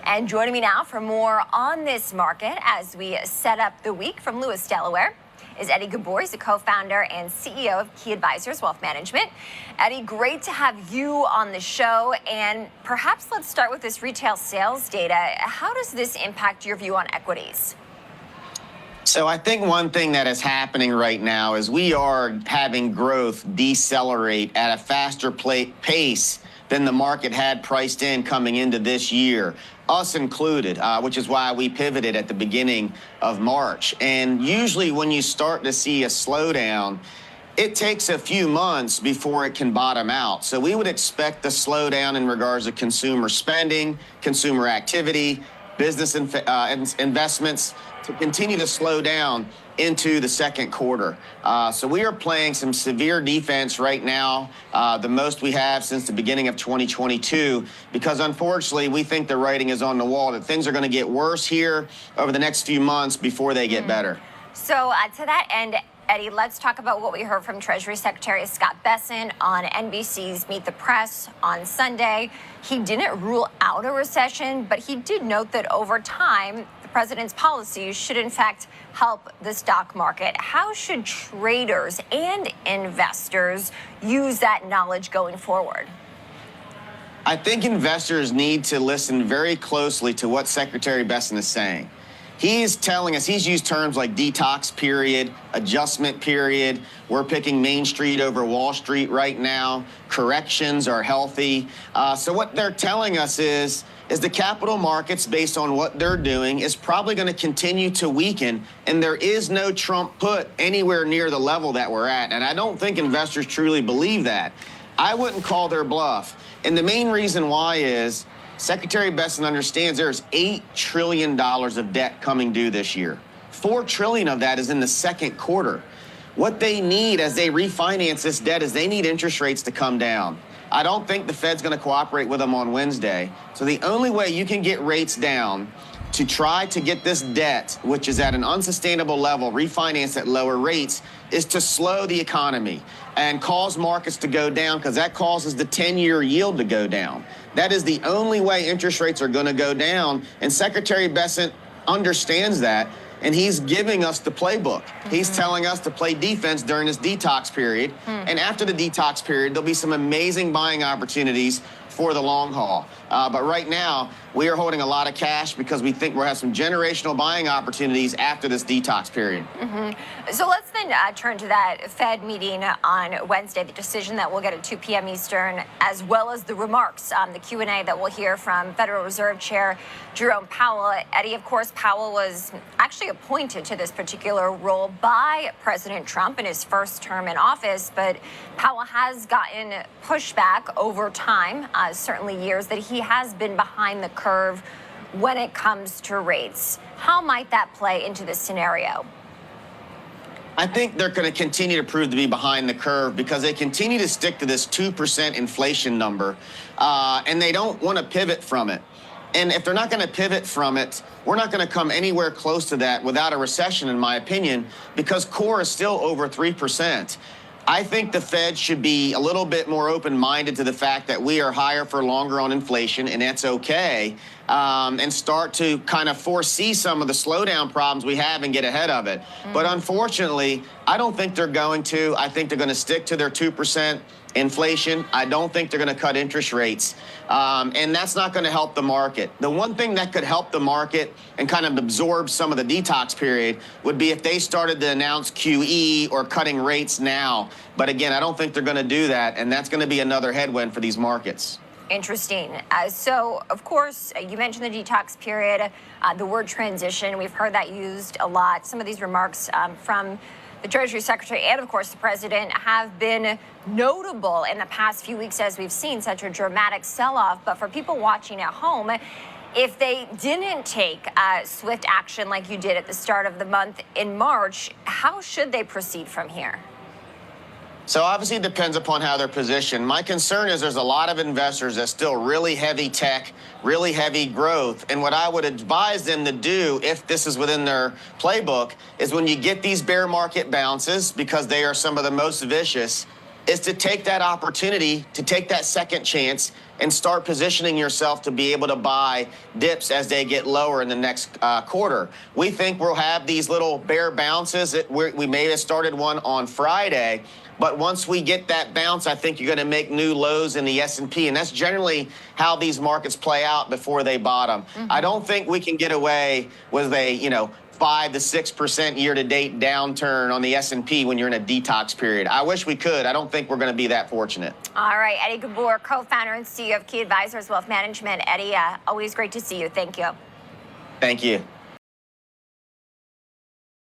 And joining me now for more on this market as we set up the week from Lewis, Delaware, is Eddie Ghabour. He's a co-founder and CEO of Key Advisors Wealth Management. Eddie, great to have you on the show. And perhaps let's start with this retail sales data. How does this impact your view on equities? So I think one thing that is happening right now is we are having growth decelerate at a faster pace than the market had priced in coming into this year, us included, which is why we pivoted at the beginning of March. And usually when you start to see a slowdown, it takes a few months before it can bottom out. So we would expect the slowdown in regards to consumer spending, consumer activity, business investments to continue to slow down into the second quarter. So we are playing some severe defense right now, the most we have since the beginning of 2022, because unfortunately we think the writing is on the wall, that things are going to get worse here over the next few months before they get better. So to that end, Eddie, let's talk about what we heard from Treasury Secretary Scott Bessent on NBC's Meet the Press on Sunday. He didn't rule out a recession, but he did note that over time, the president's policies should in fact help the stock market. How should traders and investors use that knowledge going forward? I think investors need to listen very closely to what Secretary Bessent is saying. He's telling us, he's used terms like detox period, adjustment period. We're picking Main Street over Wall Street right now. Corrections are healthy. So what they're telling us is the capital markets, based on what they're doing, is probably going to continue to weaken, and there is no Trump put anywhere near the level that we're at. And I don't think investors truly believe that. I wouldn't call their bluff. And the main reason why is Secretary Bessent understands there's $8 trillion of debt coming due this year. $4 trillion of that is in the second quarter. What they need as they refinance this debt is they need interest rates to come down. I don't think the Fed's going to cooperate with them on Wednesday. So the only way you can get rates down to try to get this debt, which is at an unsustainable level, refinanced at lower rates, is to slow the economy and cause markets to go down, because that causes the 10-year yield to go down. That is the only way interest rates are going to go down, and Secretary Bessent understands that, and he's giving us the playbook. He's telling us to play defense during this detox period, and after the detox period, there'll be some amazing buying opportunities for the long haul. But right now, we are holding a lot of cash because we think we'll have some generational buying opportunities after this detox period. So let's then turn to that Fed meeting on Wednesday, the decision that we'll get at 2 p.m. Eastern, as well as the remarks, the Q&A that we'll hear from Federal Reserve Chair Jerome Powell. Eddie, of course, Powell was actually appointed to this particular role by President Trump in his first term in office, but Powell has gotten pushback over time, certainly years, that he has been behind the curve when it comes to rates. How might that play into this scenario? I think they're going to continue to prove to be behind the curve because they continue to stick to this 2% inflation number, and they don't want to pivot from it. And if they're not going to pivot from it, we're not going to come anywhere close to that without a recession, in my opinion, because core is still over 3%. I think the Fed should be a little bit more open-minded to the fact that we are higher for longer on inflation, and that's okay, and start to kind of foresee some of the slowdown problems we have and get ahead of it. But unfortunately, I don't think they're going to. I think they're going to stick to their 2% inflation. I don't think they're going to cut interest rates, and that's not going to help the market. The one thing that could help the market and kind of absorb some of the detox period would be if they started to announce QE or cutting rates now. But again, I don't think they're going to do that, and that's going to be another headwind for these markets. Interesting. So, of course, you mentioned the detox period, the word transition. We've heard that used a lot. Some of these remarks from the Treasury Secretary and, of course, the President have been notable in the past few weeks as we've seen such a dramatic sell-off. But for people watching at home, if they didn't take swift action like you did at the start of the month in March, how should they proceed from here? So obviously it depends upon how they're positioned. My concern is there's a lot of investors that's still really heavy tech, really heavy growth. And what I would advise them to do, if this is within their playbook, is when you get these bear market bounces, because they are some of the most vicious, is to take that opportunity, to take that second chance, and start positioning yourself to be able to buy dips as they get lower in the next quarter. We think we'll have these little bear bounces. We may have started one on Friday, but once we get that bounce, I think you're going to make new lows in the S&P, and that's generally how these markets play out before they bottom. I don't think we can get away with a 5 to 6% year-to-date downturn on the S&P when you're in a detox period. I wish we could. I don't think we're going to be that fortunate. All right, Eddie Ghabour, co-founder and CEO of Key Advisors Wealth Management. Eddie, always great to see you. Thank you. Thank you.